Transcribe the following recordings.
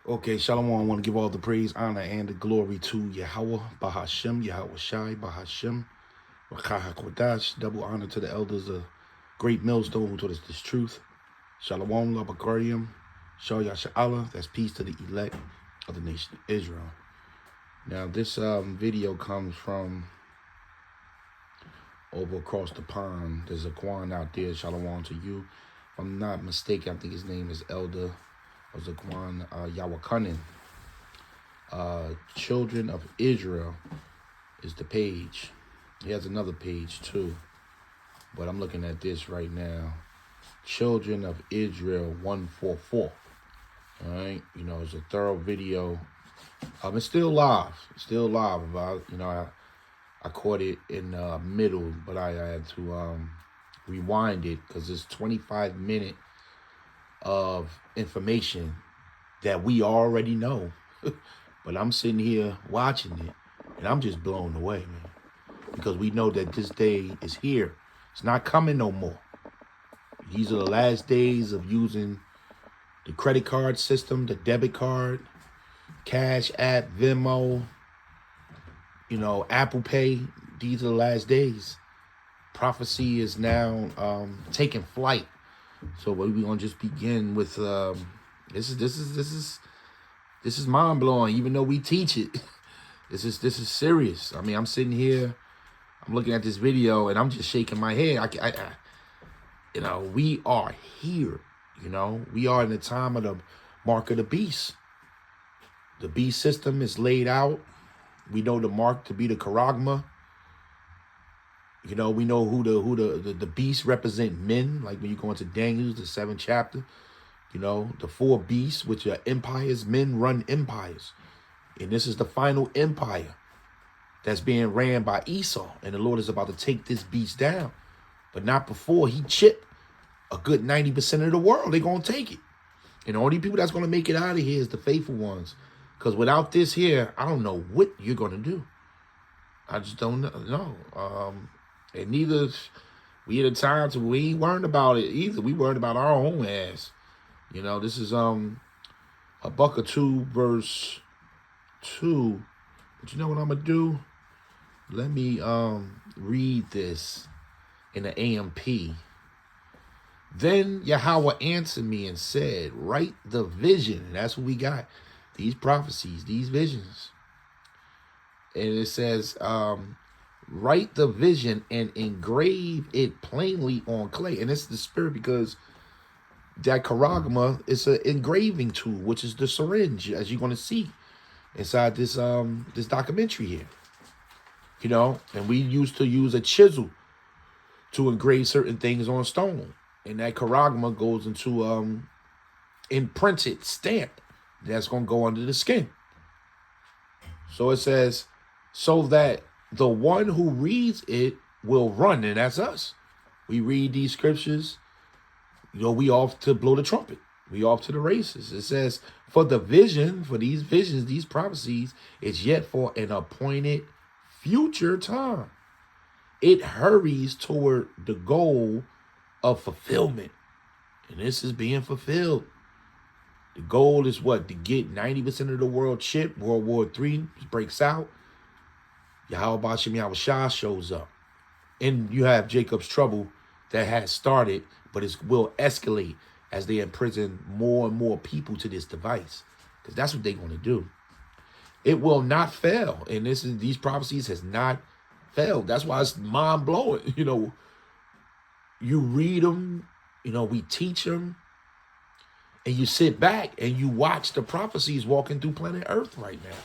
Okay, Shalom. I want to give all the praise, honor, and the glory to Yahweh, Bahashem, Yahweh Shai, Bahashem, Rakaha Kodash. Double honor to the elders of Great Millstone who taught us this truth. Shalom, Labakarium, Shal Yasha'Allah. That's peace to the elect of the nation of Israel. Now, this video comes from over across the pond. There's a Kwan out there. Shalom to you. If I'm not mistaken, I think his name is Elder Zakwan Yawakanin. Children of Israel is the page. He has another page too, but I'm looking at this right now. Children of Israel 144. All right, it's a thorough video. It's still live. About I caught it in the middle, but I had to rewind it because it's 25 minutes of information that we already know. But I'm sitting here watching it and I'm just blown away, man, because we know that this day is here. It's not coming no more. These are the last days of using the credit card system, the debit card, Cash App, Venmo, Apple Pay. These are the last days. Prophecy is now taking flight. So we're gonna just begin with this is mind blowing. Even though we teach it, this is serious. I mean, I'm sitting here, I'm looking at this video, and I'm just shaking my head. We are here. We are in the time of the mark of the beast. The beast system is laid out. We know the mark to be the charagma. We know who the beasts represent men, like when you go into Daniel, the 7th chapter. The 4 beasts, which are empires. Men run empires. And this is the final empire that's being ran by Esau. And the Lord is about to take this beast down. But not before he chipped a good 90% of the world. They're going to take it. And the only people that's going to make it out of here is the faithful ones. Because without this here, I don't know what you're going to do. I just don't know. And neither we at a time to we ain't worried about it either. We worried about our own ass. This is Habakkuk 2 verse 2. But you know what I'm gonna do? Let me read this in the AMP. Then Yahweh answered me and said, write the vision. And that's what we got. These prophecies, these visions. And it says, write the vision and engrave it plainly on clay. And it's the spirit, because that charagma is an engraving tool, which is the syringe, as you're going to see inside this this documentary here. And we used to use a chisel to engrave certain things on stone. And that charagma goes into imprinted stamp that's going to go under the skin. So it says, so that the one who reads it will run, and that's us. We read these scriptures, we off to blow the trumpet. We off to the races. It says, for the vision, for these visions, these prophecies, is yet for an appointed future time. It hurries toward the goal of fulfillment. And this is being fulfilled. The goal is what? To get 90% of the world chipped. World War III breaks out. Yahweh Bashem Yahweh Shah shows up. And you have Jacob's trouble that has started, but it will escalate as they imprison more and more people to this device. Because that's what they're going to do. It will not fail. And these prophecies has not failed. That's why it's mind-blowing. You read them, we teach them, and you sit back and you watch the prophecies walking through planet Earth right now.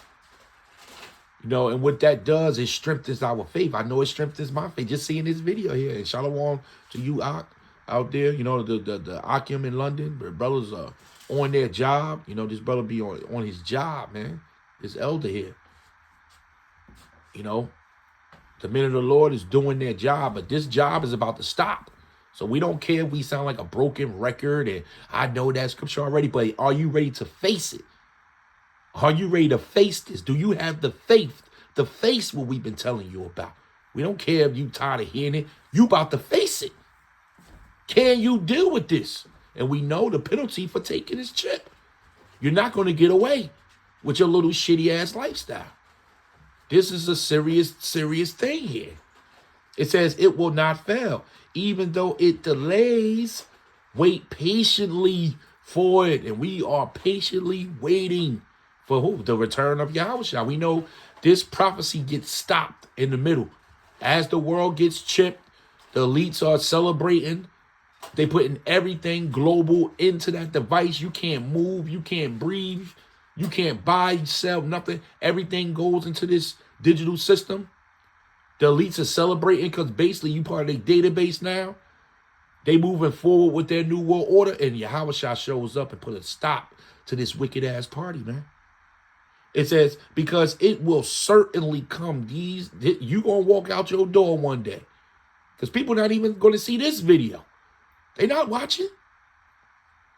And what that does is strengthens our faith. I know it strengthens my faith just seeing this video here. And shalom to you out there, the Akim in London, where brothers are on their job. This brother be on his job, man. This elder here. The men of the Lord is doing their job, but this job is about to stop. So we don't care if we sound like a broken record, and I know that scripture already, but are you ready to face it? Are you ready to face this? Do you have the faith to face what we've been telling you about? We don't care if you tired of hearing it. You about to face it. Can you deal with this? And we know the penalty for taking his chip. You're not going to get away with your little shitty ass lifestyle. This is a serious, serious thing here. It says it will not fail. Even though it delays, wait patiently for it. And we are patiently waiting for who? The return of Yahushua. We know this prophecy gets stopped in the middle. As the world gets chipped, the elites are celebrating. They putting everything global into that device. You can't move. You can't breathe. You can't buy, sell, nothing. Everything goes into this digital system. The elites are celebrating because basically you part of their database now. They moving forward with their new world order, and Yahushua shows up and put a stop to this wicked ass party, man. It says, because it will certainly come. You gonna walk out your door one day. Because people not even going to see this video. They not watching.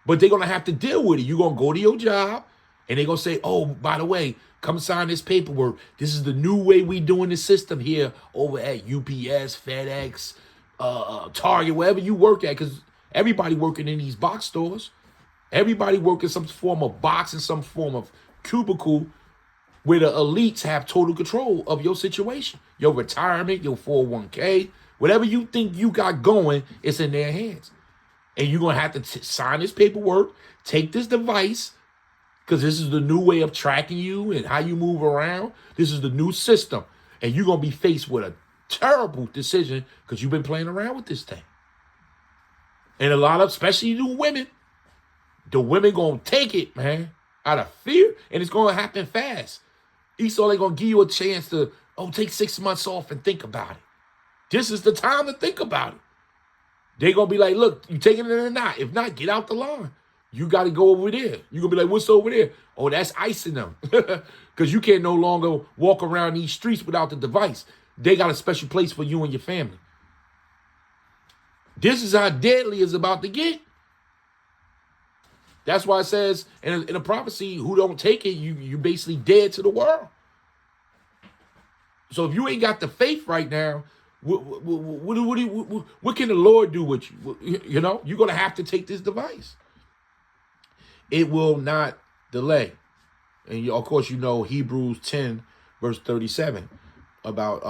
But they're going to have to deal with it. You're going to go to your job, and they're going to say, oh, by the way, come sign this paperwork. This is the new way we doing the system here over at UPS, FedEx, Target, wherever you work at. Because everybody working in these box stores. Everybody working some form of box and some form of cubicle where the elites have total control of your situation. Your retirement, your 401k, whatever you think you got going, it's in their hands. And you're going to have to sign this paperwork, take this device, because this is the new way of tracking you and how you move around. This is the new system. And you're going to be faced with a terrible decision because you've been playing around with this thing. And a lot of, especially the women going to take it, man, out of fear. And it's going to happen fast. Esau, they're going to give you a chance to, take 6 months off and think about it. This is the time to think about it. They're going to be like, look, you taking it or not? If not, get out the line. You got to go over there. You're going to be like, what's over there? Oh, that's icing them. Because you can't no longer walk around these streets without the device. They got a special place for you and your family. This is how deadly it's about to get. That's why it says in a prophecy, who don't take it, you basically dead to the world. So if you ain't got the faith right now, what can the Lord do with you? You know, you're going to have to take this device. It will not delay. And of course, you know, Hebrews 10, verse 37 about,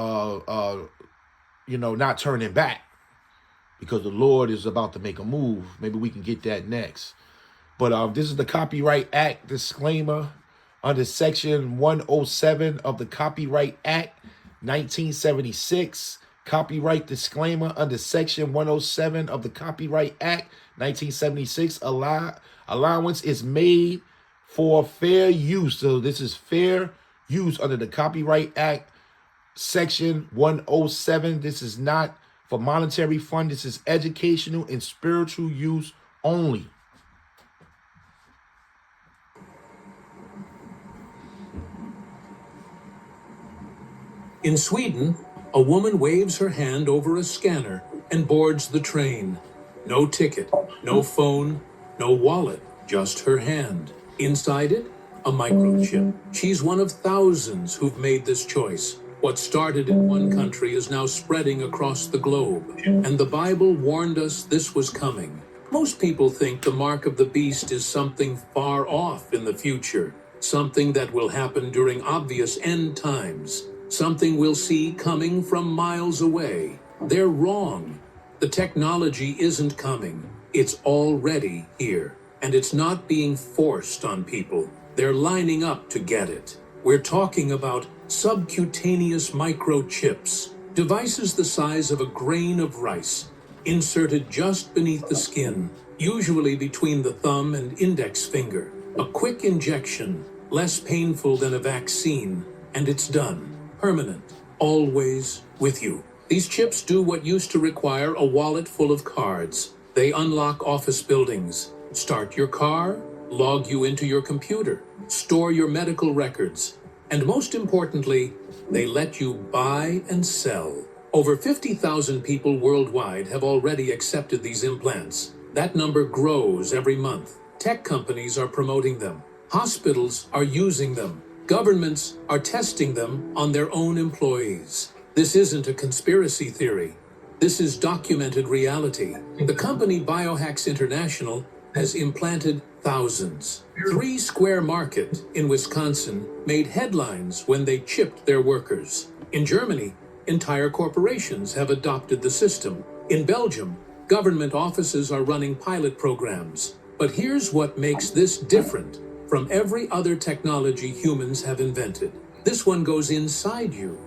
not turning back because the Lord is about to make a move. Maybe we can get that next. But this is the Copyright Act disclaimer under Section 107 of the Copyright Act, 1976. Copyright disclaimer under Section 107 of the Copyright Act, 1976. Allowance is made for fair use. So this is fair use under the Copyright Act, Section 107. This is not for monetary fund. This is educational and spiritual use only. In Sweden, a woman waves her hand over a scanner and boards the train. No ticket, no phone, no wallet, just her hand. Inside it, a microchip. She's one of thousands who've made this choice. What started in one country is now spreading across the globe. And the Bible warned us this was coming. Most people think the mark of the beast is something far off in the future, something that will happen during obvious end times. Something we'll see coming from miles away. They're wrong. The technology isn't coming. It's already here. And it's not being forced on people. They're lining up to get it. We're talking about subcutaneous microchips, devices the size of a grain of rice, inserted just beneath the skin, usually between the thumb and index finger. A quick injection, less painful than a vaccine, and it's done. Permanent, always with you. These chips do what used to require a wallet full of cards. They unlock office buildings, start your car, log you into your computer, store your medical records, and most importantly, they let you buy and sell. Over 50,000 people worldwide have already accepted these implants. That number grows every month. Tech companies are promoting them. Hospitals are using them. Governments are testing them on their own employees. This isn't a conspiracy theory. This is documented reality. The company Biohacks International has implanted thousands. 3 Square Market in Wisconsin made headlines when they chipped their workers. In Germany, entire corporations have adopted the system. In Belgium, government offices are running pilot programs. But here's what makes this different from every other technology humans have invented. This one goes inside you.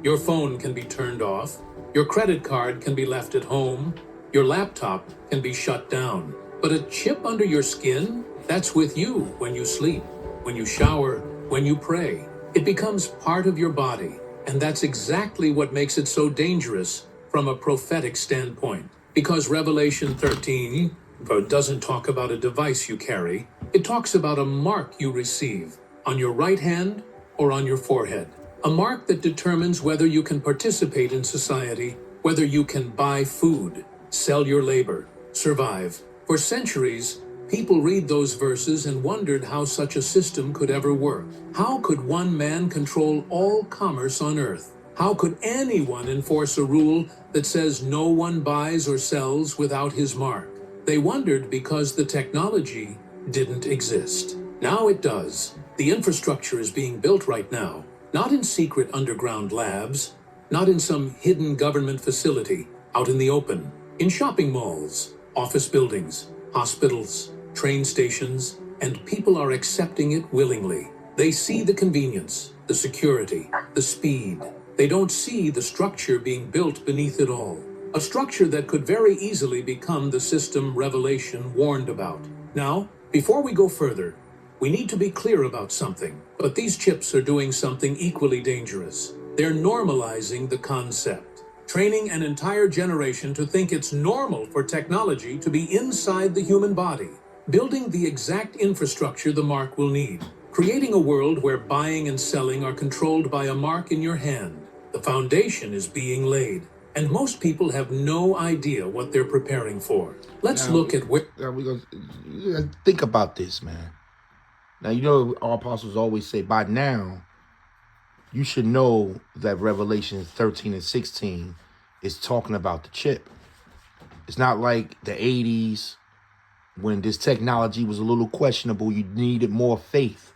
Your phone can be turned off. Your credit card can be left at home. Your laptop can be shut down. But a chip under your skin, that's with you when you sleep, when you shower, when you pray. It becomes part of your body. And that's exactly what makes it so dangerous from a prophetic standpoint. Because Revelation 13 doesn't talk about a device you carry. It talks about a mark you receive on your right hand or on your forehead. A mark that determines whether you can participate in society, whether you can buy food, sell your labor, survive. For centuries, people read those verses and wondered how such a system could ever work. How could one man control all commerce on earth? How could anyone enforce a rule that says no one buys or sells without his mark? They wondered because the technology didn't exist. Now it does. The infrastructure is being built right now, not in secret underground labs, not in some hidden government facility, out in the open, in shopping malls, office buildings, hospitals, train stations, and people are accepting it willingly. They see the convenience, the security, the speed. They don't see the structure being built beneath it all. A structure that could very easily become the system Revelation warned about. Now, before we go further, we need to be clear about something. But these chips are doing something equally dangerous. They're normalizing the concept, training an entire generation to think it's normal for technology to be inside the human body, building the exact infrastructure the mark will need, creating a world where buying and selling are controlled by a mark in your hand. The foundation is being laid, and most people have no idea what they're preparing for. Let's look at where... Now we gonna think about this, man. Now, you know, our apostles always say, by now, you should know that Revelation 13 and 16 is talking about the chip. It's not like the 80s when this technology was a little questionable. You needed more faith,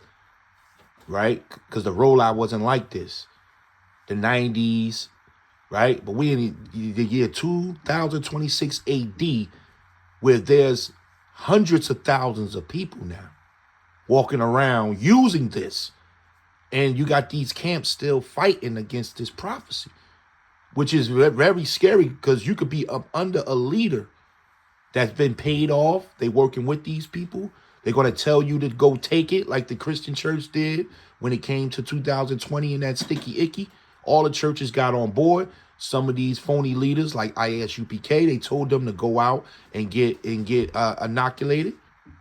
right? Because the rollout wasn't like this. The 90s, right? But we in the year 2026 AD, where there's hundreds of thousands of people now walking around using this. And you got these camps still fighting against this prophecy, which is very scary because you could be up under a leader that's been paid off. They working with these people. They're going to tell you to go take it like the Christian church did when it came to 2020 and that sticky icky. All the churches got on board. Some of these phony leaders like ISUPK, they told them to go out and get inoculated,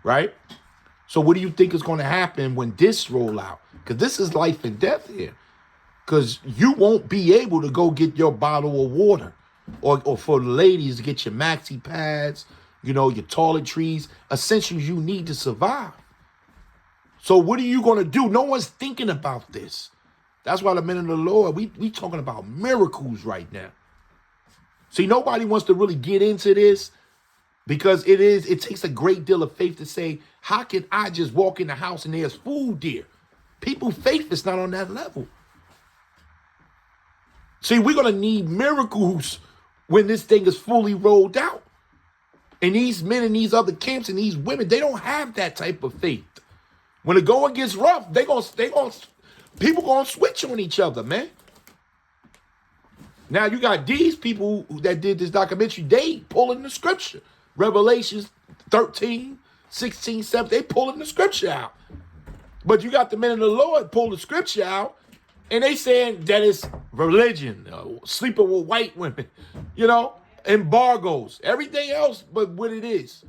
right? So what do you think is going to happen when this roll out? Because this is life and death here. Because you won't be able to go get your bottle of water. Or for the ladies to get your maxi pads, you know, your toiletries, essentials you need to survive. So what are you going to do? No one's thinking about this. That's why the men of the Lord, we talking about miracles right now. See, nobody wants to really get into this. Because it takes a great deal of faith to say, how can I just walk in the house and there's food there? People's faith is not on that level. See, we're going to need miracles when this thing is fully rolled out. And these men and these other camps and these women, they don't have that type of faith. When the going gets rough, people going to switch on each other, man. Now you got these people that did this documentary, they pulling the scripture. Revelations 13, 16, 17, they pulling the scripture out. But you got the men of the Lord pull the scripture out, and they saying that it's religion, sleeping with white women, you know, embargoes, everything else but what it is.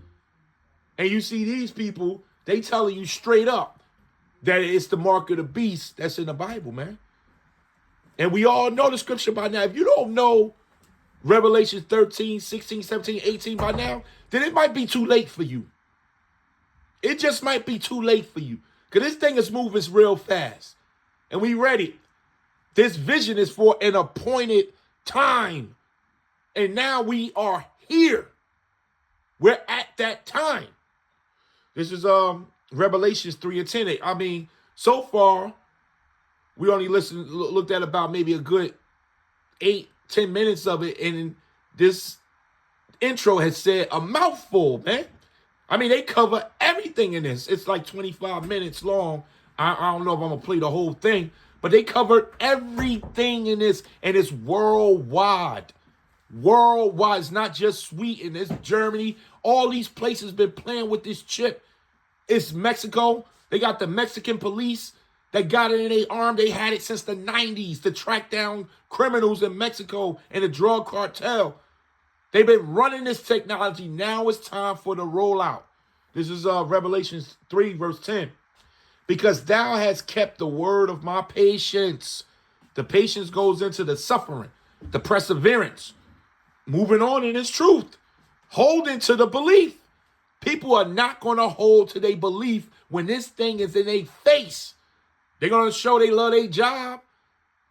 And you see these people, they telling you straight up that it's the mark of the beast that's in the Bible, man. And we all know the scripture by now. If you don't know Revelation 13, 16, 17, 18 by now, then it might be too late for you. It just might be too late for you. Because this thing is moving real fast. And we ready. This vision is for an appointed time. And now we are here. We're at that time. This is Revelations 3 and 10. I mean, so far, we only looked at about maybe a good 8-10 minutes of it, and this intro has said a mouthful, man. I mean, they cover everything in this. It's like 25 minutes long. I don't know if I'm gonna play the whole thing, but they covered everything in this, and it's worldwide. Worldwide. It's not just Sweden. It's Germany. All these places been playing with this chip. It's Mexico. They got the Mexican police that got it in their arm. They had it since the 90s to track down criminals in Mexico and the drug cartel. They've been running this technology. Now it's time for the rollout. This is Revelation 3, verse 10. Because thou hast kept the word of my patience. The patience goes into the suffering, the perseverance, moving on in its truth, holding to the belief. People are not going to hold to their belief when this thing is in their face. They're going to show they love their job.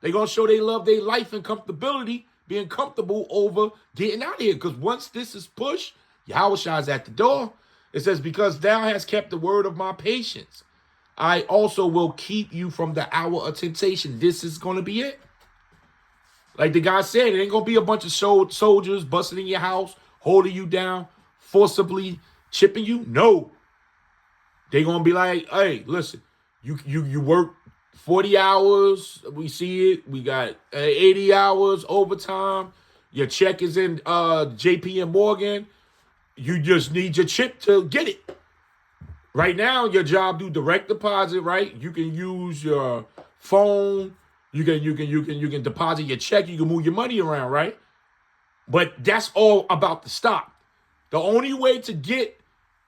They're going to show they love their life and comfortability, being comfortable over getting out of here. Because once this is pushed, Yahushua is at the door. It says, because thou hast kept the word of my patience, I also will keep you from the hour of temptation. This is going to be it. Like the guy said, it ain't going to be a bunch of soldiers busting in your house, holding you down, forcibly chipping you. No. They're going to be like, hey, listen, you work 40 hours. We see it. We got 80 hours overtime. Your check is in JP and Morgan. You just need your chip to get it. Right now, your job do direct deposit, right? You can use your phone. You can deposit your check. You can move your money around, right? But that's all about to stop. The only way to get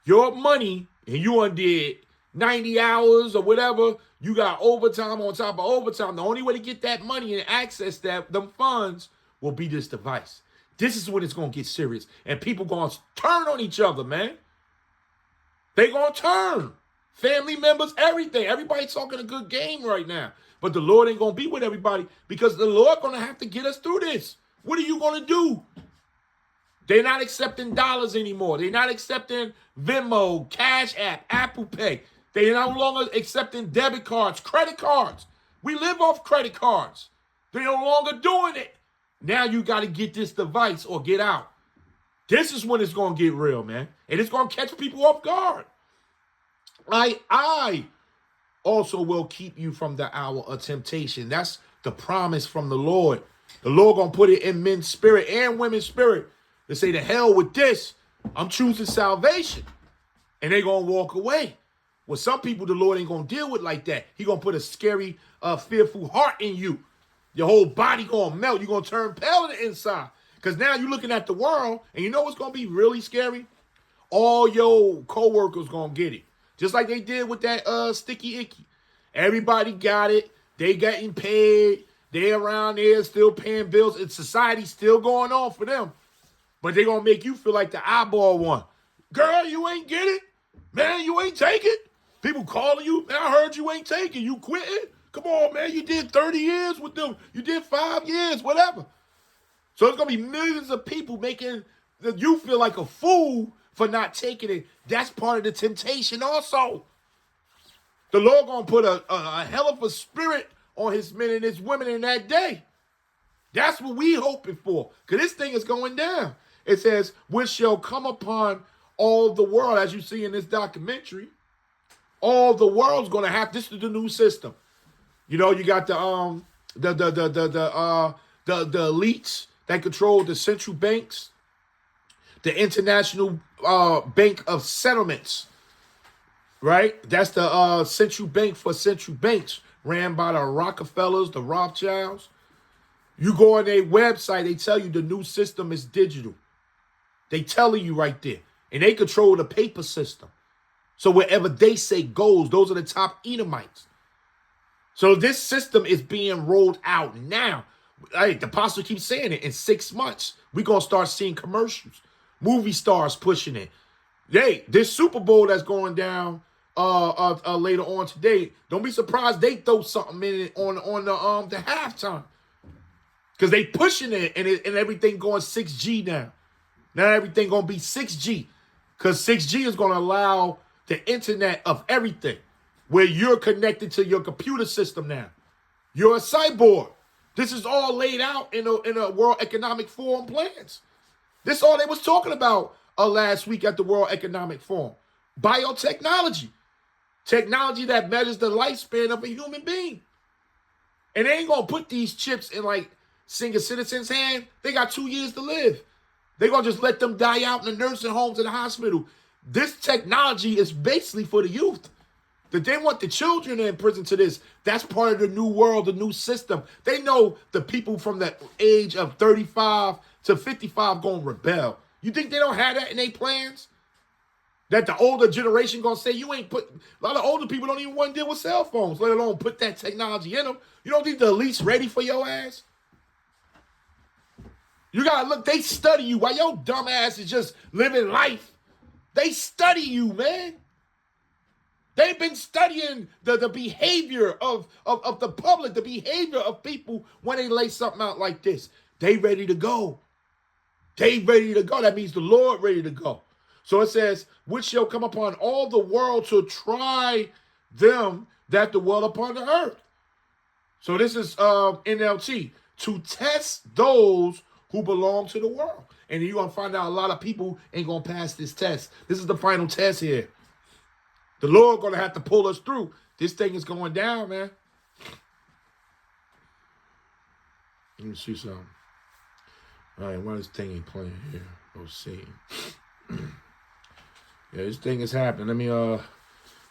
your money, and you undid 90 hours or whatever, you got overtime on top of overtime. The only way to get that money and access them funds will be this device. This is when it's going to get serious. And people going to turn on each other, man. They going to turn. Family members, everything. Everybody talking a good game right now. But the Lord ain't going to be with everybody because the Lord going to have to get us through this. What are you going to do? They're not accepting dollars anymore. They're not accepting Venmo, Cash App, Apple Pay. They're no longer accepting debit cards, credit cards. We live off credit cards. They're no longer doing it. Now you got to get this device or get out. This is when it's going to get real, man. And it's going to catch people off guard. I also will keep you from the hour of temptation. That's the promise from the Lord. The Lord going to put it in men's spirit and women's spirit to say, to hell with this. I'm choosing salvation. And they're going to walk away. Well, some people the Lord ain't going to deal with like that. He going to put a scary, fearful heart in you. Your whole body going to melt. You're going to turn pale on the inside. Because now you're looking at the world, and you know what's going to be really scary? All your co-workers going to get it. Just like they did with that sticky icky. Everybody got it. They getting paid. They around there still paying bills. And society's still going on for them. But they going to make you feel like the eyeball one. Girl, you ain't get it? Man, you ain't take it? People calling you. Man, I heard you ain't taking. You quitting? Come on, man. You did 30 years with them. You did 5 years, whatever. So it's going to be millions of people making you feel like a fool for not taking it. That's part of the temptation also. The Lord going to put a hell of a spirit on his men and his women in that day. That's what we hoping for. Because this thing is going down. It says, which shall come upon all the world, as you see in this documentary. All the world's going to have, this is the new system. You know, you got the elites that control the central banks, the International Bank of Settlements, right? That's the central bank for central banks, ran by the Rockefellers, the Rothschilds. You go on their website, they tell you the new system is digital. They telling you right there. And they control the paper system. So wherever they say goes, those are the top Edomites. So this system is being rolled out now. Hey, the apostle keeps saying it. In 6 months, we're going to start seeing commercials. Movie stars pushing it. Hey, this Super Bowl that's going down later on today, don't be surprised they throw something in it on the halftime. Because they pushing it and everything going 6G now. Now everything going to be 6G. Because 6G is going to allow the internet of everything, where you're connected to your computer system now. You're a cyborg. This is all laid out in a World Economic Forum plans. This is all they was talking about last week at the World Economic Forum. Biotechnology. Technology that measures the lifespan of a human being. And they ain't going to put these chips in like senior citizens' hand. They got 2 years to live. They're going to just let them die out in the nursing homes and the hospital. This technology is basically for the youth. That they want the children in prison to this. That's part of the new world, the new system. They know the people from the age of 35 to 55 going to rebel. You think they don't have that in their plans? That the older generation going to say, you ain't put... A lot of older people don't even want to deal with cell phones, let alone put that technology in them. You don't think the elite's ready for your ass? You got to look, they study you while your dumb ass is just living life. They study you, man. They've been studying the behavior of the public, the behavior of people when they lay something out like this. They ready to go. They ready to go. That means the Lord ready to go. So it says, which shall come upon all the world to try them that dwell upon the earth. So this is NLT, to test those who belong to the world. And you're going to find out a lot of people ain't going to pass this test. This is the final test here. The Lord going to have to pull us through. This thing is going down, man. Let me see something. All right, why this thing ain't playing here? Let's see. Yeah, this thing is happening. Let me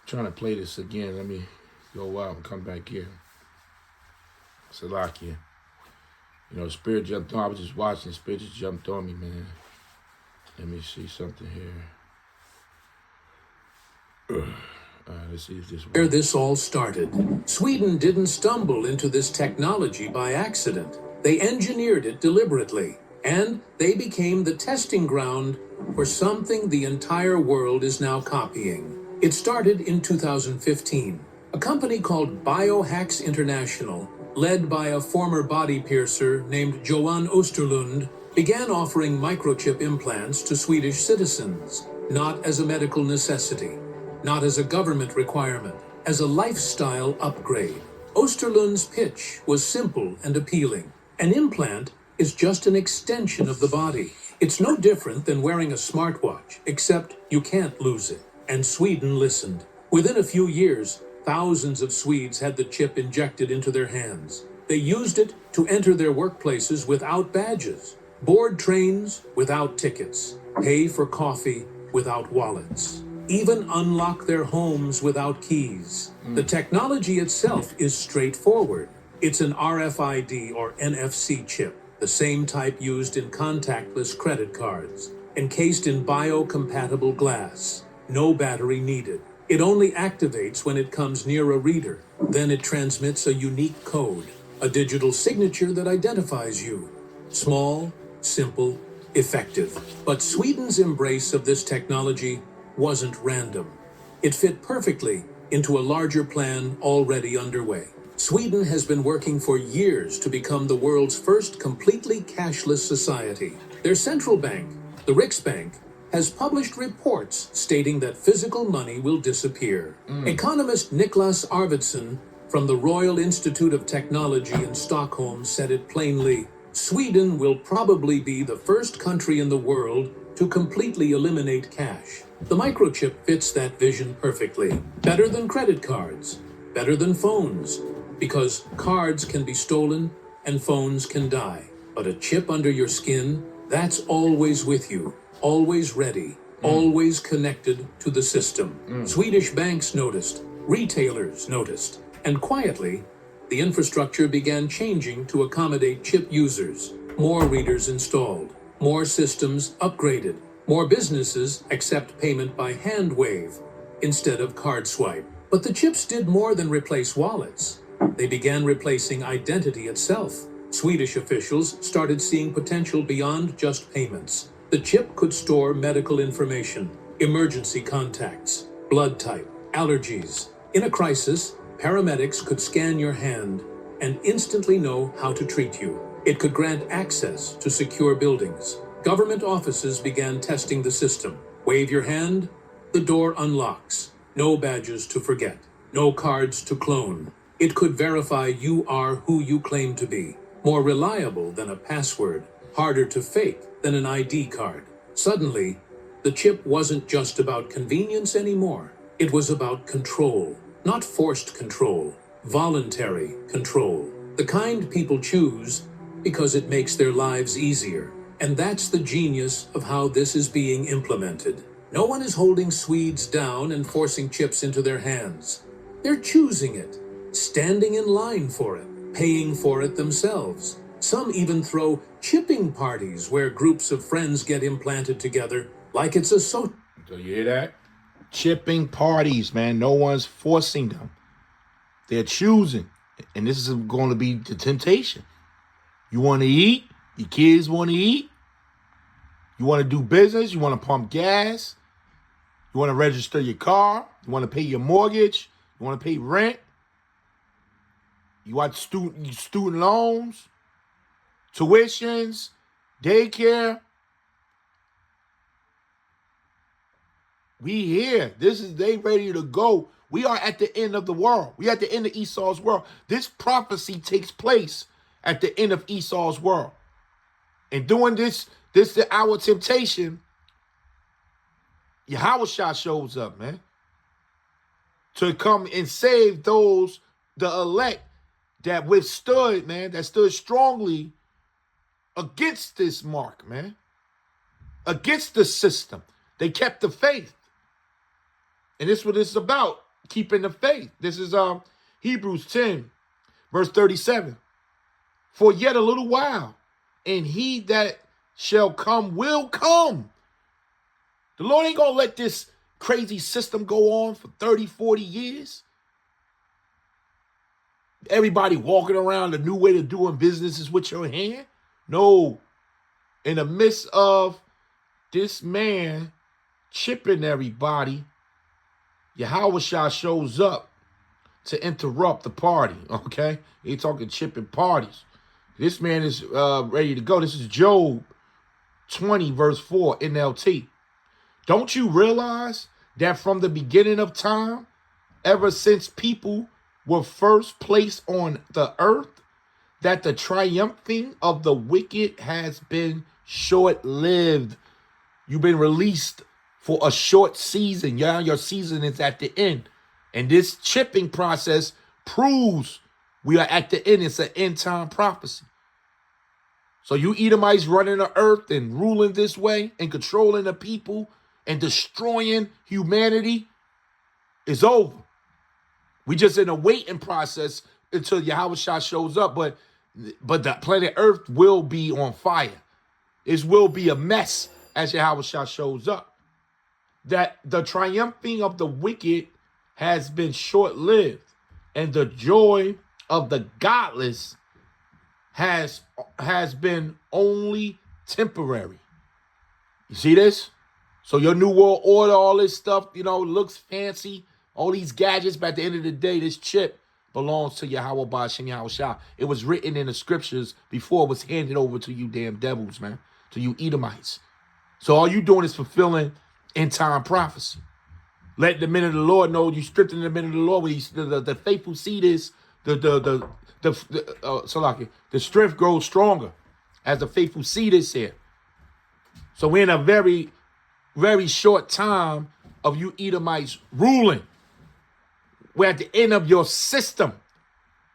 trying to play this again. Let me go out and come back here. Salakia. You know, Spirit jumped on. I was just watching. Spirit just jumped on me, man. Let me see something here. Let's see if this works. Where this all started. Sweden didn't stumble into this technology by accident. They engineered it deliberately, and they became the testing ground for something the entire world is now copying. It started in 2015. A company called Biohacks International, led by a former body piercer named Johan Osterlund, began offering microchip implants to Swedish citizens, not as a medical necessity, not as a government requirement, as a lifestyle upgrade. Osterlund's pitch was simple and appealing. An implant is just an extension of the body. It's no different than wearing a smartwatch, except you can't lose it. And Sweden listened. Within a few years, thousands of Swedes had the chip injected into their hands. They used it to enter their workplaces without badges, board trains without tickets, pay for coffee without wallets, even unlock their homes without keys. The technology itself is straightforward. It's an RFID or NFC chip, the same type used in contactless credit cards, encased in biocompatible glass. No battery needed. It only activates when it comes near a reader. Then it transmits a unique code, a digital signature that identifies you. Small, simple, effective. But Sweden's embrace of this technology wasn't random. It fit perfectly into a larger plan already underway. Sweden has been working for years to become the world's first completely cashless society. Their central bank, the Riksbank, has published reports stating that physical money will disappear. Economist Niklas Arvidsson from the Royal Institute of Technology in Stockholm said it plainly, Sweden will probably be the first country in the world to completely eliminate cash. The microchip fits that vision perfectly. Better than credit cards, better than phones, because cards can be stolen and phones can die. But a chip under your skin, that's always with you, always ready, always connected to the system. Swedish banks noticed, retailers noticed, and quietly, the infrastructure began changing to accommodate chip users. More readers installed, more systems upgraded, more businesses accept payment by hand wave instead of card swipe. But the chips did more than replace wallets. They began replacing identity itself. Swedish officials started seeing potential beyond just payments. The chip could store medical information, emergency contacts, blood type, allergies. In a crisis, paramedics could scan your hand and instantly know how to treat you. It could grant access to secure buildings. Government offices began testing the system. Wave your hand, The door unlocks. No badges to forget. No cards to clone. It could verify you are who you claim to be. More reliable than a password. Harder to fake than an ID card. Suddenly, the chip wasn't just about convenience anymore. It was about control. Not forced control. Voluntary control. The kind people choose because it makes their lives easier. And that's the genius of how this is being implemented. No one is holding Swedes down and forcing chips into their hands. They're choosing it, standing in line for it, paying for it themselves. Some even throw chipping parties where groups of friends get implanted together like it's a So you hear that? Chipping parties, man. No one's forcing them. They're choosing. And this is going to be the temptation. You want to eat? Your kids want to eat? You want to do business? You want to pump gas? You want to register your car? You want to pay your mortgage? You want to pay rent? You want student loans, tuitions, daycare? We here. They ready to go. We are at the end of the world. We are at the end of Esau's world. This prophecy takes place at the end of Esau's world. And doing this is our temptation. Yahushua shows up, man, to come and save those, the elect, that withstood, man, that stood strongly against this mark, man, against the system. They kept the faith. And this is what it's about, keeping the faith. This is Hebrews 10, verse 37. For yet a little while, and he that shall come will come. The Lord ain't going to let this crazy system go on for 30, 40 years. Everybody walking around, a new way of doing business is with your hand. No. In the midst of this man chipping everybody, Yahushua shows up to interrupt the party, okay? He talking chipping parties. This man is ready to go. This is Job 20, verse 4, NLT. Don't you realize that from the beginning of time, ever since people were first placed on the earth, that the triumphing of the wicked has been short-lived? You've been released for a short season. Yeah, your season is at the end. And this chipping process proves we are at the end. It's an end-time prophecy. So you Edomites running the earth and ruling this way and controlling the people and destroying humanity is over. We just in a waiting process until Yahushua shows up. But the planet Earth will be on fire. It will be a mess as Yahushua shows up. That the triumphing of the wicked has been short-lived, and the joy of the godless has been only temporary. You see this? So your new world order, all this stuff, looks fancy, all these gadgets, but at the end of the day, this chip belongs to Yahweh Ba'ashem Yahushua. It was written in the scriptures before it was handed over to you damn devils, man, to you Edomites. So all you doing is fulfilling end-time prophecy. Let the men of the Lord know you stripped in the men of the Lord. When the faithful seed is the strength grows stronger as the faithful seed is here. So we're in a very, very short time of you Edomites ruling. We're at the end of your system.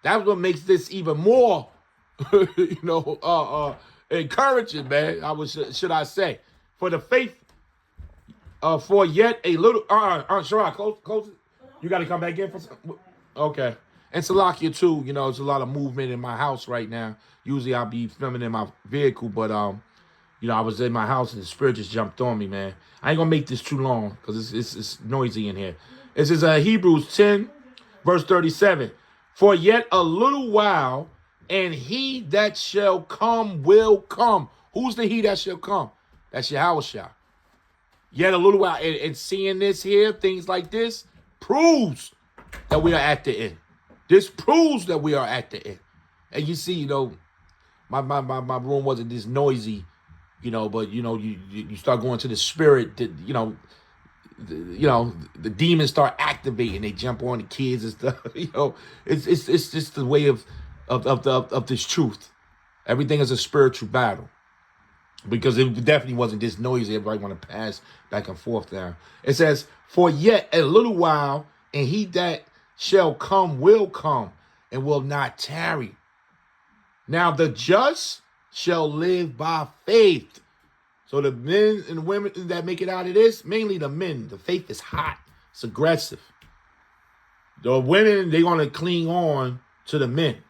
That's what makes this even more, encouraging, man. Should I say, for the faith. For yet a little, sure, close it. You got to come back in for some. Okay. And Salakia too, there's a lot of movement in my house right now. Usually I'll be filming in my vehicle, but I was in my house and the spirit just jumped on me, man. I ain't gonna make this too long because it's noisy in here. This is Hebrews 10, verse 37. For yet a little while, and he that shall come will come. Who's the he that shall come? That's Yahushua. Yet a little while, and seeing this here, things like this, proves that we are at the end. This proves that we are at the end. And you see, my room wasn't this noisy, but you start going to the spirit, that, the demons start activating. They jump on the kids and stuff. It's just the way of this truth. Everything is a spiritual battle, because it definitely wasn't just noisy. Everybody want to pass back and forth now. It says, "For yet a little while, and he that shall come will come, and will not tarry. Now the just shall live by faith." So the men and women that make it out of this, mainly the men, the faith is hot. It's aggressive. The women, they're going to cling on to the men.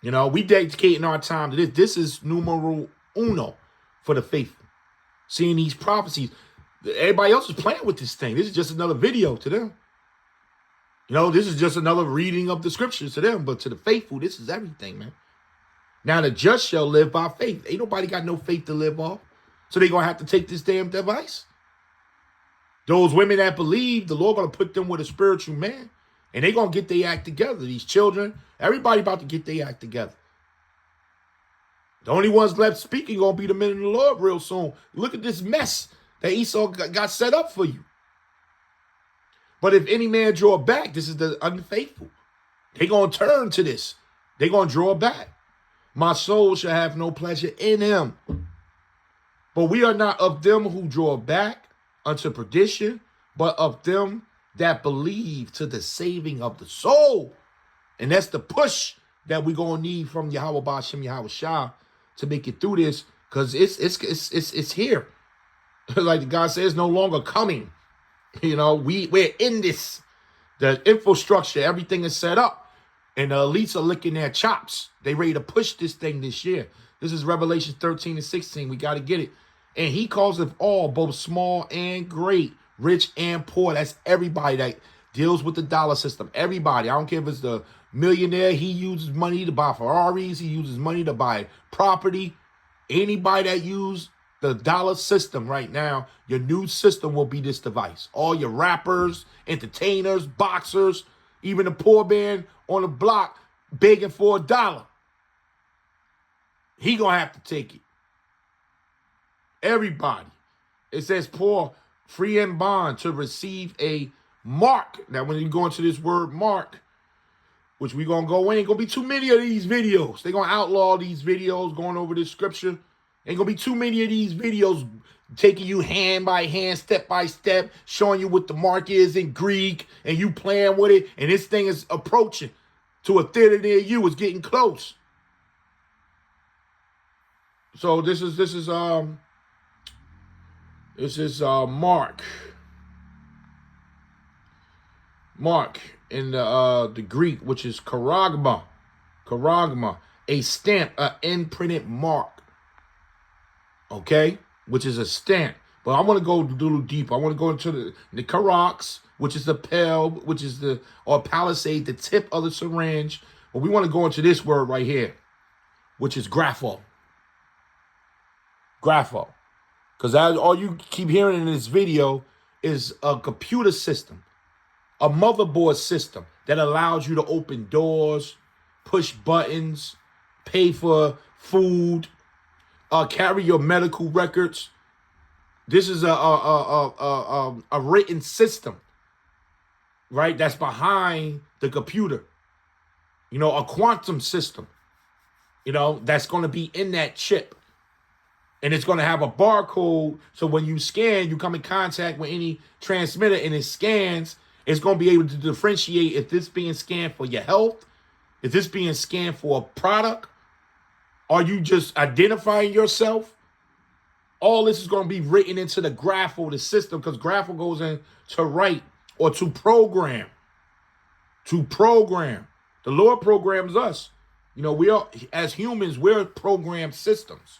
We dedicating our time to this. This is numero uno for the faithful. Seeing these prophecies. Everybody else is playing with this thing. This is just another video to them. This is just another reading of the scriptures to them. But to the faithful, this is everything, man. Now the just shall live by faith. Ain't nobody got no faith to live off. So they're going to have to take this damn device. Those women that believe, the Lord going to put them with a spiritual man. And they're going to get their act together. These children, everybody about to get their act together. The only ones left speaking going to be the men of the Lord real soon. Look at this mess that Esau got set up for you. But if any man draw back, this is the unfaithful. They're going to turn to this. They're going to draw back. My soul shall have no pleasure in him. But we are not of them who draw back unto perdition, but of them that believe to the saving of the soul. And that's the push that we're going to need from Yahweh Ba'ashem Yahweh Shah to make it through this, because it's here. Like God says, no longer coming. We're in this. The infrastructure, everything is set up. And the elites are licking their chops. They ready to push this thing this year. This is Revelation 13 and 16. We got to get it. And he calls it all, both small and great, rich and poor. That's everybody that deals with the dollar system. Everybody. I don't care if it's the millionaire. He uses money to buy Ferraris. He uses money to buy property. Anybody that uses the dollar system right now, your new system will be this device. All your rappers, entertainers, boxers, even the poor man on the block begging for $1. He gonna have to take it. Everybody. It says poor, free and bond to receive a mark. Now, when you go into this word mark, which we gonna go in, ain't gonna be too many of these videos. They gonna outlaw these videos going over this scripture. Ain't gonna be too many of these videos taking you hand by hand, step by step, showing you what the mark is in Greek, and you playing with it, and this thing is approaching to a theater near you. It's getting close. So this is Mark. Mark in the Greek, which is charagma, a stamp, an imprinted mark. Okay, which is a stamp. But I want to go a little deeper. I want to go into the Karax, which is the pel, which is or palisade, the tip of the syringe. But we want to go into this word right here, which is grapho. Grapho. Because all you keep hearing in this video is a computer system, a motherboard system that allows you to open doors, push buttons, pay for food, carry your medical records. This is a written system, right? That's behind the computer. A quantum system, that's going to be in that chip. And it's going to have a barcode. So when you scan, you come in contact with any transmitter and it scans, it's going to be able to differentiate if this being scanned for your health, if this being scanned for a product. Are you just identifying yourself? All this is going to be written into the grapho, the system, because grapho goes in to write or to program. To program. The Lord programs us. We are, as humans, we're programmed systems.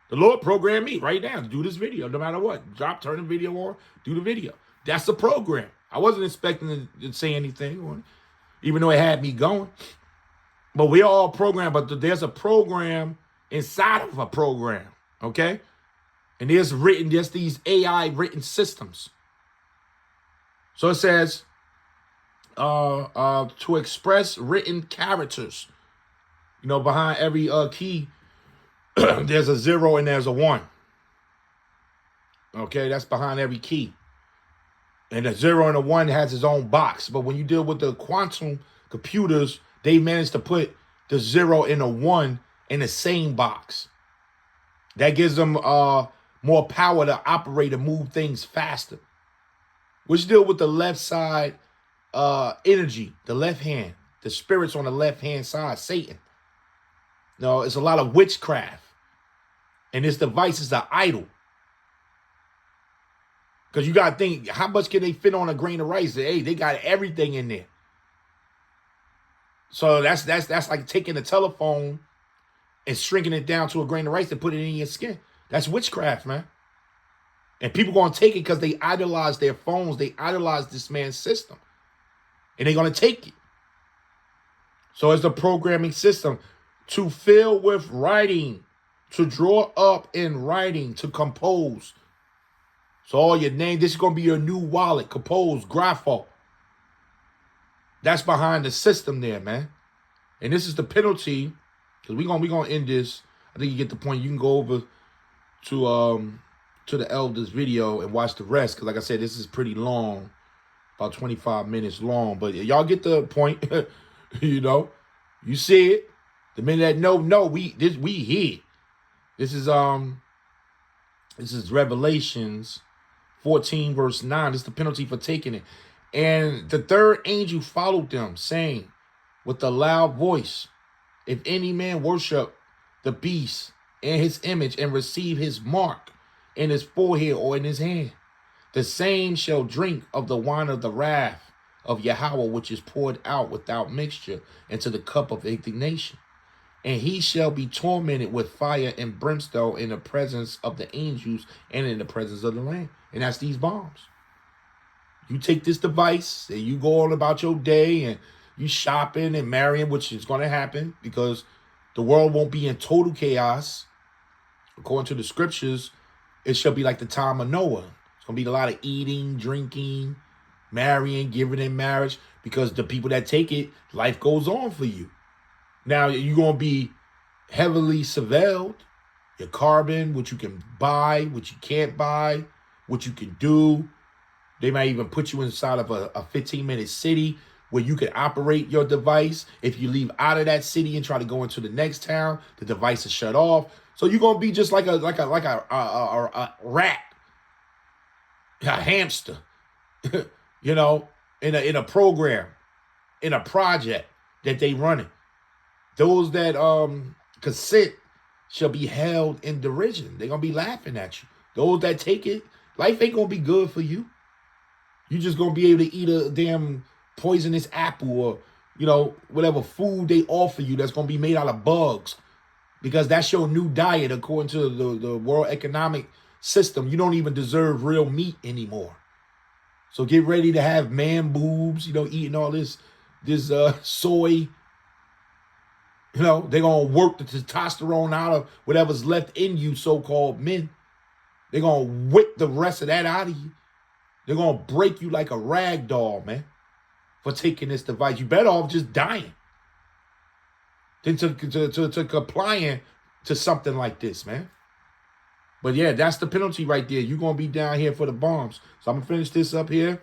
The Lord programmed me right now to do this video, no matter what. Turn the video on, do the video. That's the program. I wasn't expecting to say anything, even though it had me going. But we're all programmed, but there's a program inside of a program, okay? And there's these AI written systems. So it says, to express written characters, behind every key, there's a 0 and there's a 1. Okay, that's behind every key. And the 0 and the 1 has its own box. But when you deal with the quantum computers, they managed to put the 0 and the 1 in the same box. That gives them more power to operate and move things faster. Which deal with the left side energy, the left hand, the spirits on the left hand side, Satan. No, it's a lot of witchcraft. And this device is an idol. Because you got to think, how much can they fit on a grain of rice? Hey, they got everything in there. So that's like taking a telephone and shrinking it down to a grain of rice and put it in your skin. That's witchcraft, man. And people going to take it because they idolize their phones. They idolize this man's system. And they're going to take it. So it's the programming system to fill with writing, to draw up in writing, to compose. So all your name, this is going to be your new wallet, Compose, Grapho. That's behind the system there, man. And this is the penalty, because we're gonna end this. I think you get the point. You can go over to the elders video and watch the rest, because like I said, this is pretty long, about 25 minutes long. But y'all get the point. You know, you see it. The minute that we here. This is Revelations 14 verse 9. This is the penalty for taking it. And the third angel followed them, saying with a loud voice, if any man worship the beast and his image and receive his mark in his forehead or in his hand, the same shall drink of the wine of the wrath of Yahweh, which is poured out without mixture into the cup of indignation. And he shall be tormented with fire and brimstone in the presence of the angels and in the presence of the Lamb. And that's these bombs. You take this device and you go on about your day and you shopping and marrying, which is going to happen because the world won't be in total chaos. According to the scriptures, it shall be like the time of Noah. It's going to be a lot of eating, drinking, marrying, giving in marriage, because the people that take it, life goes on for you. Now, you're going to be heavily surveilled. Your carbon, what you can buy, what you can't buy, what you can do. They might even put you inside of a 15-minute city where you can operate your device. If you leave out of that city and try to go into the next town, the device is shut off. So you're going to be just like a rat, a hamster, you know, in a program, in a project that they running. Those that consent shall be held in derision. They're going to be laughing at you. Those that take it, life ain't going to be good for you. You're just going to be able to eat a damn poisonous apple or, you know, whatever food they offer you that's going to be made out of bugs, because that's your new diet according to the World Economic System. You don't even deserve real meat anymore. So get ready to have man boobs, you know, eating all this soy. You know, they're going to work the testosterone out of whatever's left in you, so-called men. They're going to whip the rest of that out of you. They're going to break you like a rag doll, man, for taking this device. You better off just dying than to complying to something like this, man. But yeah, that's the penalty right there. You're going to be down here for the bombs. So I'm going to finish this up here.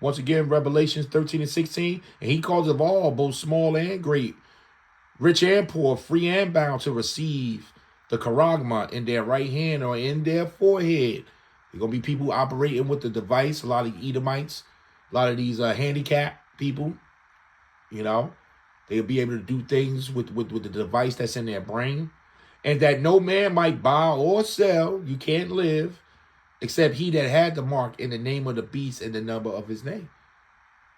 Once again, Revelations 13 and 16. And he calls of all, both small and great, rich and poor, free and bound, to receive the charagma in their right hand or in their forehead. There's going to be people operating with the device, a lot of Edomites, a lot of these handicapped people, you know. They'll be able to do things with the device that's in their brain. And that no man might buy or sell, you can't live, except he that had the mark in the name of the beast and the number of his name.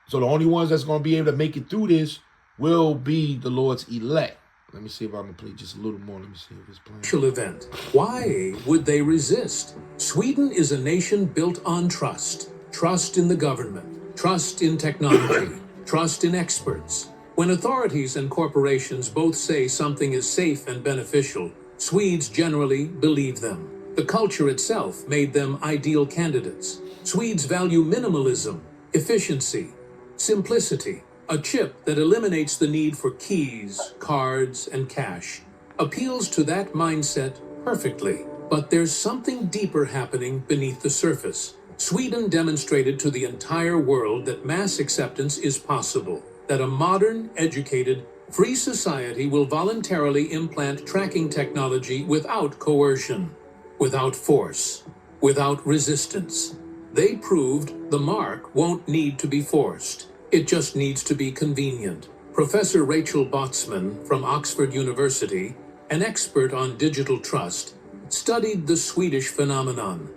So the only ones that's going to be able to make it through this will be the Lord's elect. Let me see if I can play just a little more. Let me see if it's playing. Event. Why would they resist? Sweden is a nation built on trust. Trust in the government. Trust in technology. Trust in experts. When authorities and corporations both say something is safe and beneficial, Swedes generally believe them. The culture itself made them ideal candidates. Swedes value minimalism, efficiency, simplicity. A chip that eliminates the need for keys, cards, and cash appeals to that mindset perfectly. But there's something deeper happening beneath the surface. Sweden demonstrated to the entire world that mass acceptance is possible, that a modern, educated, free society will voluntarily implant tracking technology without coercion, without force, without resistance. They proved the mark won't need to be forced. It just needs to be convenient. Professor Rachel Botsman from Oxford University, an expert on digital trust, studied the Swedish phenomenon.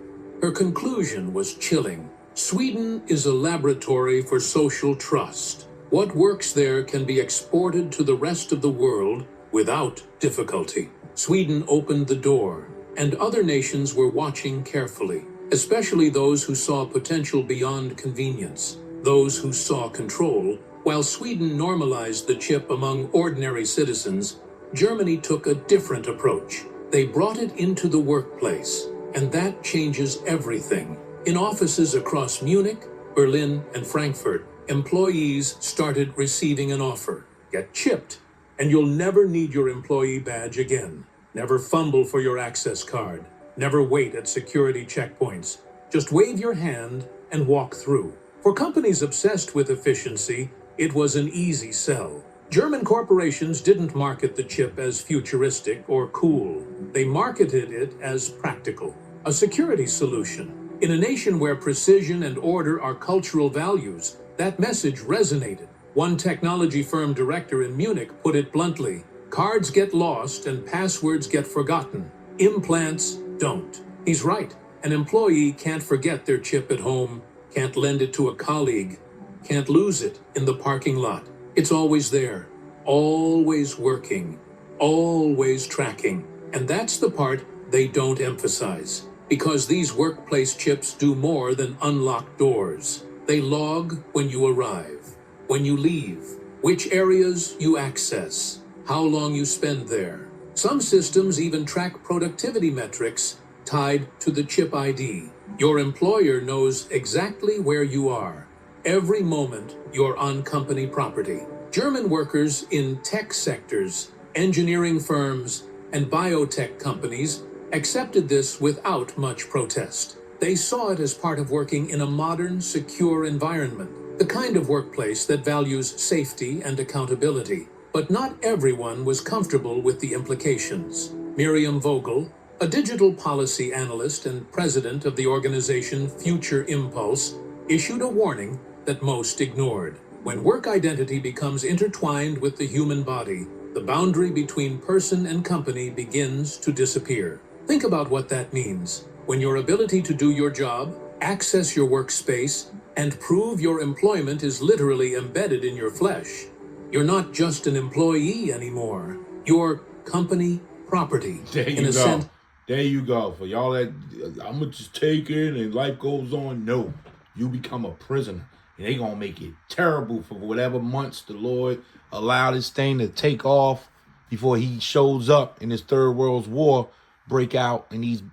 Her conclusion was chilling. Sweden is a laboratory for social trust. What works there can be exported to the rest of the world without difficulty. Sweden opened the door, and other nations were watching carefully, especially those who saw potential beyond convenience, those who saw control. While Sweden normalized the chip among ordinary citizens, Germany took a different approach. They brought it into the workplace, and that changes everything. In offices across Munich, Berlin, and Frankfurt, employees started receiving an offer. Get chipped, and you'll never need your employee badge again. Never fumble for your access card. Never wait at security checkpoints. Just wave your hand and walk through. For companies obsessed with efficiency, it was an easy sell. German corporations didn't market the chip as futuristic or cool. They marketed it as practical, a security solution. In a nation where precision and order are cultural values, that message resonated. One technology firm director in Munich put it bluntly: cards get lost and passwords get forgotten. Implants don't. He's right. An employee can't forget their chip at home, can't lend it to a colleague, can't lose it in the parking lot. It's always there, always working, always tracking. And that's the part they don't emphasize, because these workplace chips do more than unlock doors. They log when you arrive, when you leave, which areas you access, how long you spend there. Some systems even track productivity metrics tied to the chip ID. Your employer knows exactly where you are. Every moment you're on company property. German workers in tech sectors, engineering firms, and biotech companies accepted this without much protest. They saw it as part of working in a modern, secure environment, the kind of workplace that values safety and accountability. But not everyone was comfortable with the implications. Miriam Vogel, a digital policy analyst and president of the organization Future Impulse, issued a warning that most ignored. When work identity becomes intertwined with the human body, the boundary between person and company begins to disappear. Think about what that means. When your ability to do your job, access your workspace, and prove your employment is literally embedded in your flesh, you're not just an employee anymore. You're company property. There you go. There you go. For y'all that I'm gonna just take it and life goes on. No, you become a prisoner. And they gonna make it terrible for whatever months the Lord allowed this thing to take off before he shows up and this third world war break out and these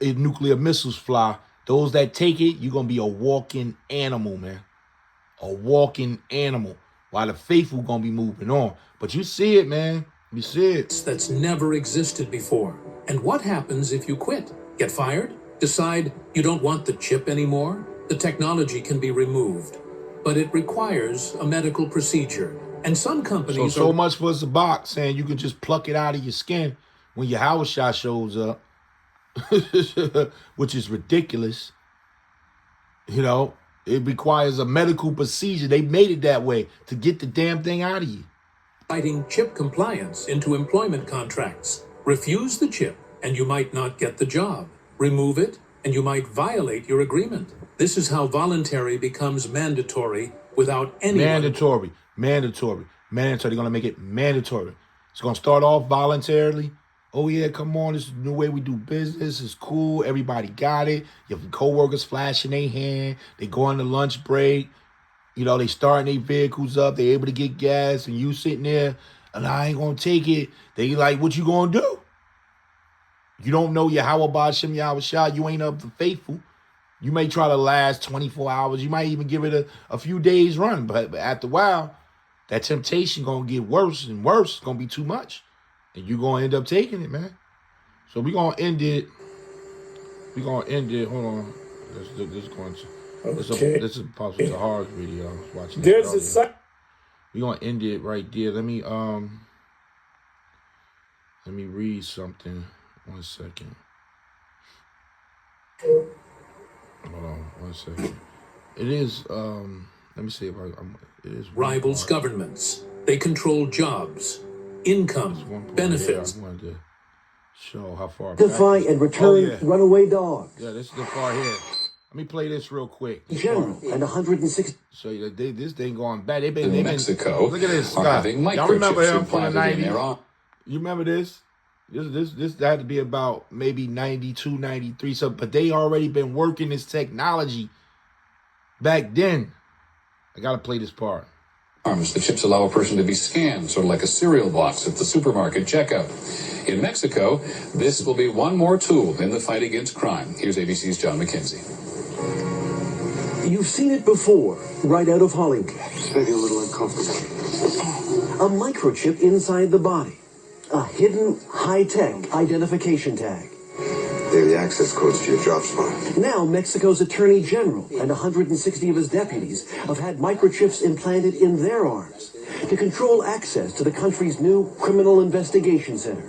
nuclear missiles fly. Those that take it, you're gonna be a walking animal, man. A walking animal. While the faithful gonna be moving on. But you see it, man. You see it. That's never existed before. And what happens if you quit? Get fired? Decide you don't want the chip anymore? The technology can be removed, but it requires a medical procedure. And some companies so much for us a box saying you can just pluck it out of your skin when your house shot shows up, which is ridiculous. You know, it requires a medical procedure. They made it that way to get the damn thing out of you. Writing chip compliance into employment contracts. Refuse the chip and you might not get the job. Remove it and you might violate your agreement. This is how voluntary becomes mandatory without any mandatory. They're gonna make it mandatory. It's gonna start off voluntarily. Oh yeah, come on, this is the new way we do business. It's cool. Everybody got it. Your coworkers flashing their hand. They go on the lunch break. You know, they starting their vehicles up. They able to get gas, and you sitting there, and I ain't gonna take it. They like, what you gonna do? You don't know Yahweh Ba'Shem Yahweh Shah. You ain't of the faithful. You may try to last 24 hours. You might even give it a few days run. But after a while, that temptation going to get worse and worse. It's going to be too much. And you're going to end up taking it, man. So we're going to end it We're gonna end it. Hold on. This is going to. Okay. This is possibly the hard video. I was watching There's a this site. We're gonna end it right there. Let me read something. 1 second. Hold on 1 second. It is let me see if it is Rivals governments. They control jobs, income, benefits. I wanted to show how far Identify and return runaway dogs. Yeah, this is the far here. Let me play this real quick. General and 160. So this thing going bad. They've in been Mexico. Look at this Are guy. having Y'all remember microchips him from the implanted in 90s? Iran. You remember this? This had to be about maybe 92, 93. So, but they already been working this technology back then. I gotta play this part. The chips allow a person to be scanned, sort of like a cereal box at the supermarket checkout. In Mexico, this will be one more tool in the fight against crime. Here's ABC's John McKenzie. You've seen it before, right out of Hollywood. It's maybe a little uncomfortable. A microchip inside the body. A hidden, high-tech identification tag. They're the access codes to your job spot. Now, Mexico's Attorney General and 160 of his deputies have had microchips implanted in their arms to control access to the country's new Criminal Investigation Center.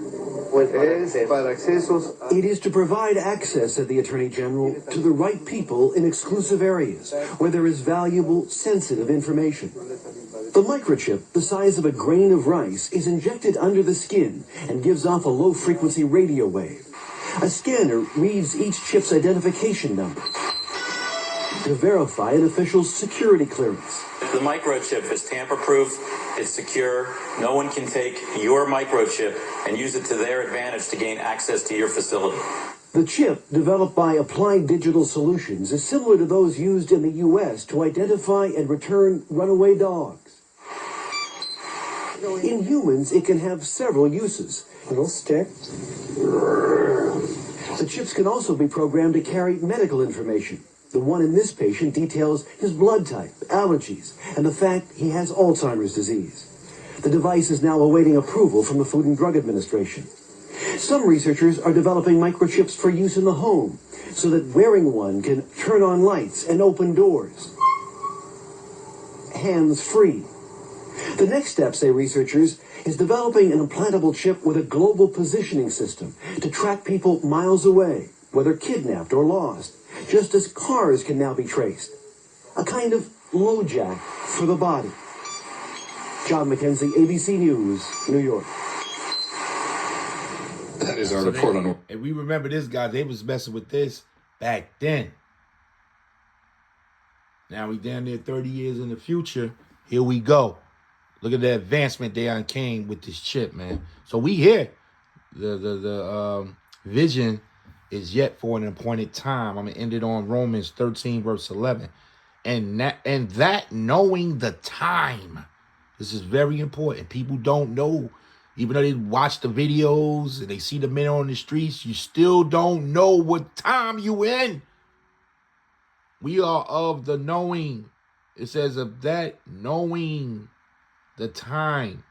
It is to provide access, said the Attorney General, to the right people in exclusive areas where there is valuable, sensitive information. The microchip, the size of a grain of rice, is injected under the skin and gives off a low-frequency radio wave. A scanner reads each chip's identification number to verify an official's security clearance. The microchip is tamper-proof, it's secure. No one can take your microchip and use it to their advantage to gain access to your facility. The chip, developed by Applied Digital Solutions, is similar to those used in the U.S. to identify and return runaway dogs. In humans, it can have several uses. Little stick. The chips can also be programmed to carry medical information. The one in this patient details his blood type, allergies, and the fact he has Alzheimer's disease. The device is now awaiting approval from the Food and Drug Administration. Some researchers are developing microchips for use in the home, so that wearing one can turn on lights and open doors, hands-free. The next step, say researchers, is developing an implantable chip with a global positioning system to track people miles away, whether kidnapped or lost, just as cars can now be traced. A kind of LoJack for the body. John McKenzie, ABC News, New York. That is our report on. And we remember this guy, they was messing with this back then. Now we down there 30 years in the future. Here we go. Look at the advancement they came with this chip, man. So we here. The vision is yet for an appointed time. I'm gonna end it on Romans 13, verse 11. And that knowing the time. This is very important. People don't know. Even though they watch the videos and they see the men on the streets, you still don't know what time you in. We are of the knowing. It says of that knowing the time.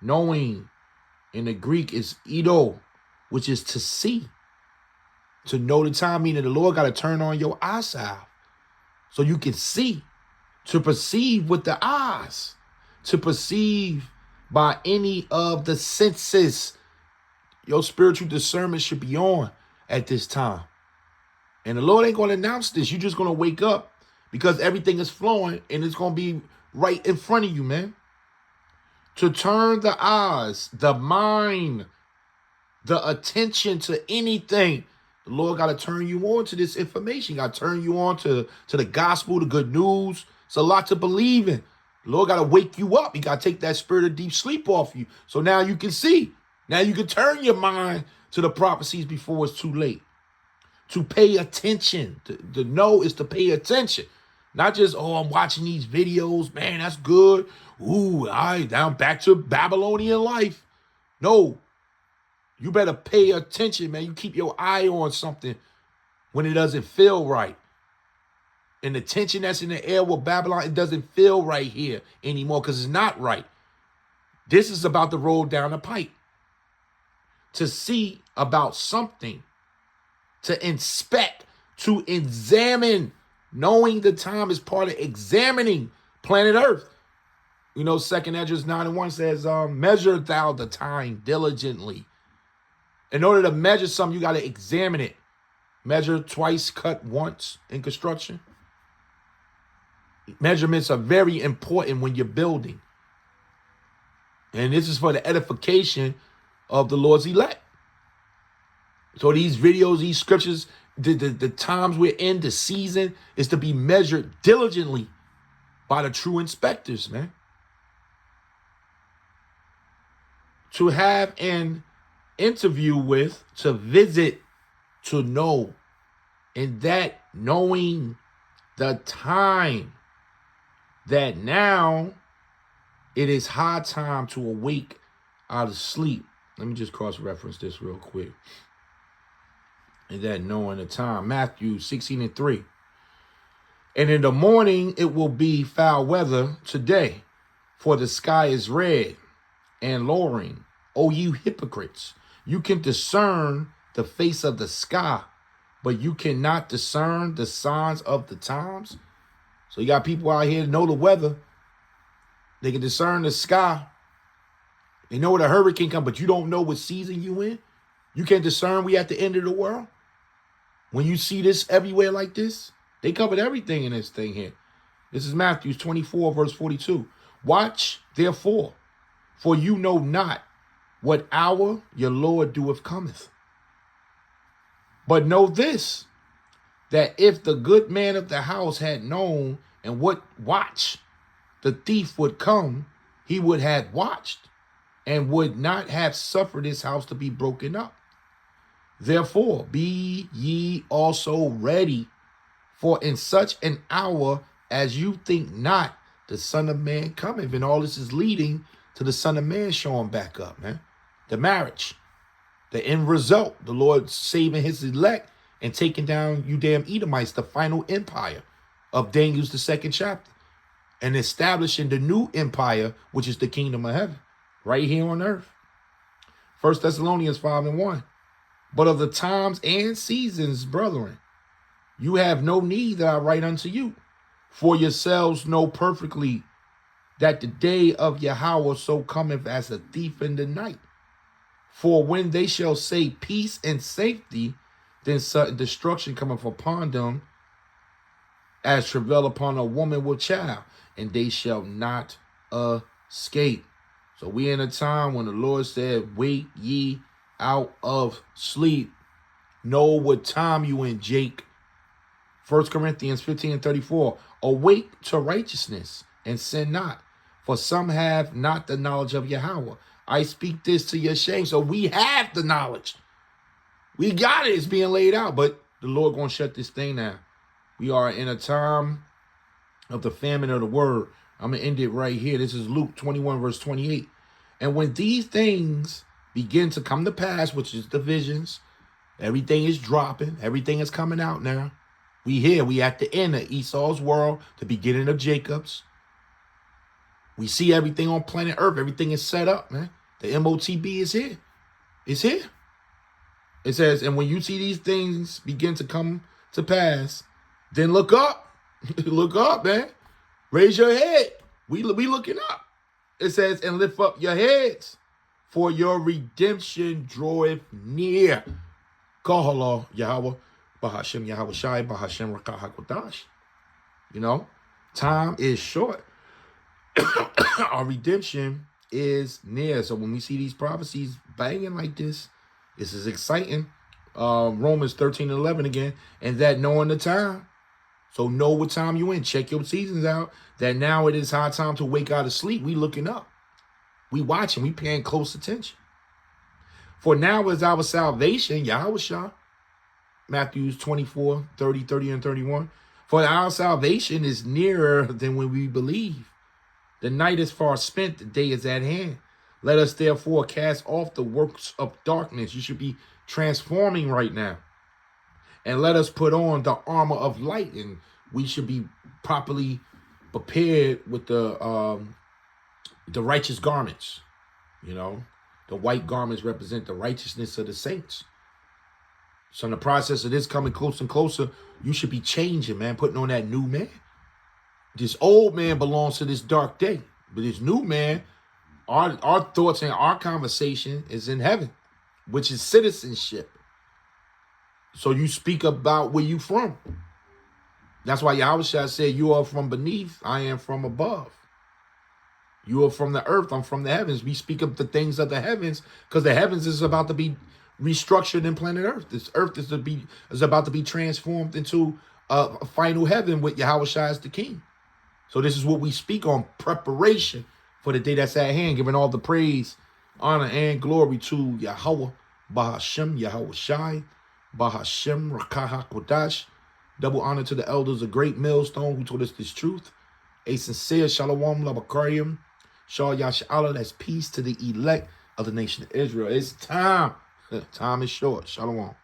Knowing in the Greek is eido, which is to see. To know the time, meaning the Lord got to turn on your eyesight so you can see. To perceive with the eyes. To perceive by any of the senses. Your spiritual discernment should be on at this time. And the Lord ain't going to announce this. You're just going to wake up because everything is flowing and it's going to be right in front of you, man. To turn the eyes, the mind, the attention to anything. The Lord got to turn you on to this information. Got to turn you on to the gospel, the good news. It's a lot to believe in. The Lord got to wake you up. He got to take that spirit of deep sleep off you. So now you can see. Now you can turn your mind to the prophecies before it's too late. To pay attention. To know is to pay attention. Not just, oh, I'm watching these videos. Man, that's good. Ooh, down back to Babylonian life. No. You better pay attention, man. You keep your eye on something when it doesn't feel right. And the tension that's in the air with Babylon, it doesn't feel right here anymore because it's not right. This is about to roll down the pipe. To see about something. To inspect to examine. Knowing the time is part of examining planet Earth. You know, 2nd Esdras 9:1 says, measure thou the time diligently. In order to measure something, you got to examine it. Measure twice, cut once in construction. Measurements are very important when you're building. And this is for the edification of the Lord's elect. So these videos, these scriptures, the times we're in, the season, is to be measured diligently by the true inspectors, man. To have an interview with, to visit, to know, and that knowing the time, that now it is high time to awake out of sleep. Let me just cross-reference this real quick. And that knowing the time. Matthew 16:3. And in the morning it will be foul weather today, for the sky is red and lowering. O you hypocrites, you can discern the face of the sky, but you cannot discern the signs of the times. So you got people out here that know the weather. They can discern the sky. They know where the hurricane comes, but you don't know what season you in. You can't discern we at the end of the world. When you see this everywhere like this, they covered everything in this thing here. This is Matthew 24, verse 42. Watch, therefore, for you know not what hour your Lord doeth cometh. But know this, that if the good man of the house had known and would watch, the thief would come, he would have watched and would not have suffered his house to be broken up. Therefore, be ye also ready, for in such an hour as you think not, the Son of Man cometh. And all this is leading to the Son of Man showing back up, man. The marriage, the end result, the Lord saving his elect and taking down you damn Edomites, the final empire of Daniel's the 2nd chapter, and establishing the new empire, which is the kingdom of heaven, right here on earth. 1 Thessalonians 5:1. But of the times and seasons, brethren, you have no need that I write unto you, for yourselves know perfectly that the day of Yahweh so cometh as a thief in the night. For when they shall say peace and safety, then sudden destruction cometh upon them, as travail upon a woman with child, and they shall not escape. So we in a time when the Lord said, wake ye out of sleep. Know what time you in, Jake. 1 Corinthians 15:34. Awake to righteousness and sin not, for some have not the knowledge of Yahweh. I speak this to your shame. So we have the knowledge. We got it. It's being laid out, but the Lord gonna shut this thing down. We are in a time of the famine of the word. I'm gonna end it right here. This is Luke 21, verse 28. And when these things begin to come to pass, which is the visions, everything is dropping, everything is coming out now. We here, we at the end of Esau's world, the beginning of Jacob's. We see everything on planet Earth. Everything is set up, man. The MOTB is here. It's here. It says, and when you see these things begin to come to pass, then look up. Look up, man. Raise your head. We looking up. It says, and lift up your heads, for your redemption draweth near. Kahala Yahweh, Bahashem Yahweh Shai, Bahashem Rakah HaKodash. You know, time is short. Our redemption is near. So when we see these prophecies banging like this is exciting. Romans 13:11 again, and that knowing the time. So know what time you in. Check your seasons out. That now it is high time to wake out of sleep. We looking up. We watching. We paying close attention. For now is our salvation, Yahushua. Matthew 24, 30, 30, and 31. For our salvation is nearer than when we believe. The night is far spent, the day is at hand. Let us therefore cast off the works of darkness. You should be transforming right now. And let us put on the armor of light. And we should be properly prepared with the righteous garments. You know, the white garments represent the righteousness of the saints. So in the process of this coming closer and closer, you should be changing, man, putting on that new man. This old man belongs to this dark day. But this new man, our thoughts and our conversation is in heaven, which is citizenship. So you speak about where you from. That's why Yahushua said, you are from beneath, I am from above. You are from the earth, I'm from the heavens. We speak of the things of the heavens because the heavens is about to be restructured in planet Earth. This earth is about to be transformed into a final heaven with Yahushua as the king. So this is what we speak on, preparation for the day that's at hand, giving all the praise, honor, and glory to Yahweh, Bahashem, Yahushai, Bahashem, Rakaha Kodash. Double honor to the elders of Great Millstone who told us this truth. A sincere Shalom, Labakarium, Shah Yasha'Allah, that's peace to the elect of the nation of Israel. It's time. Time is short. Shalom.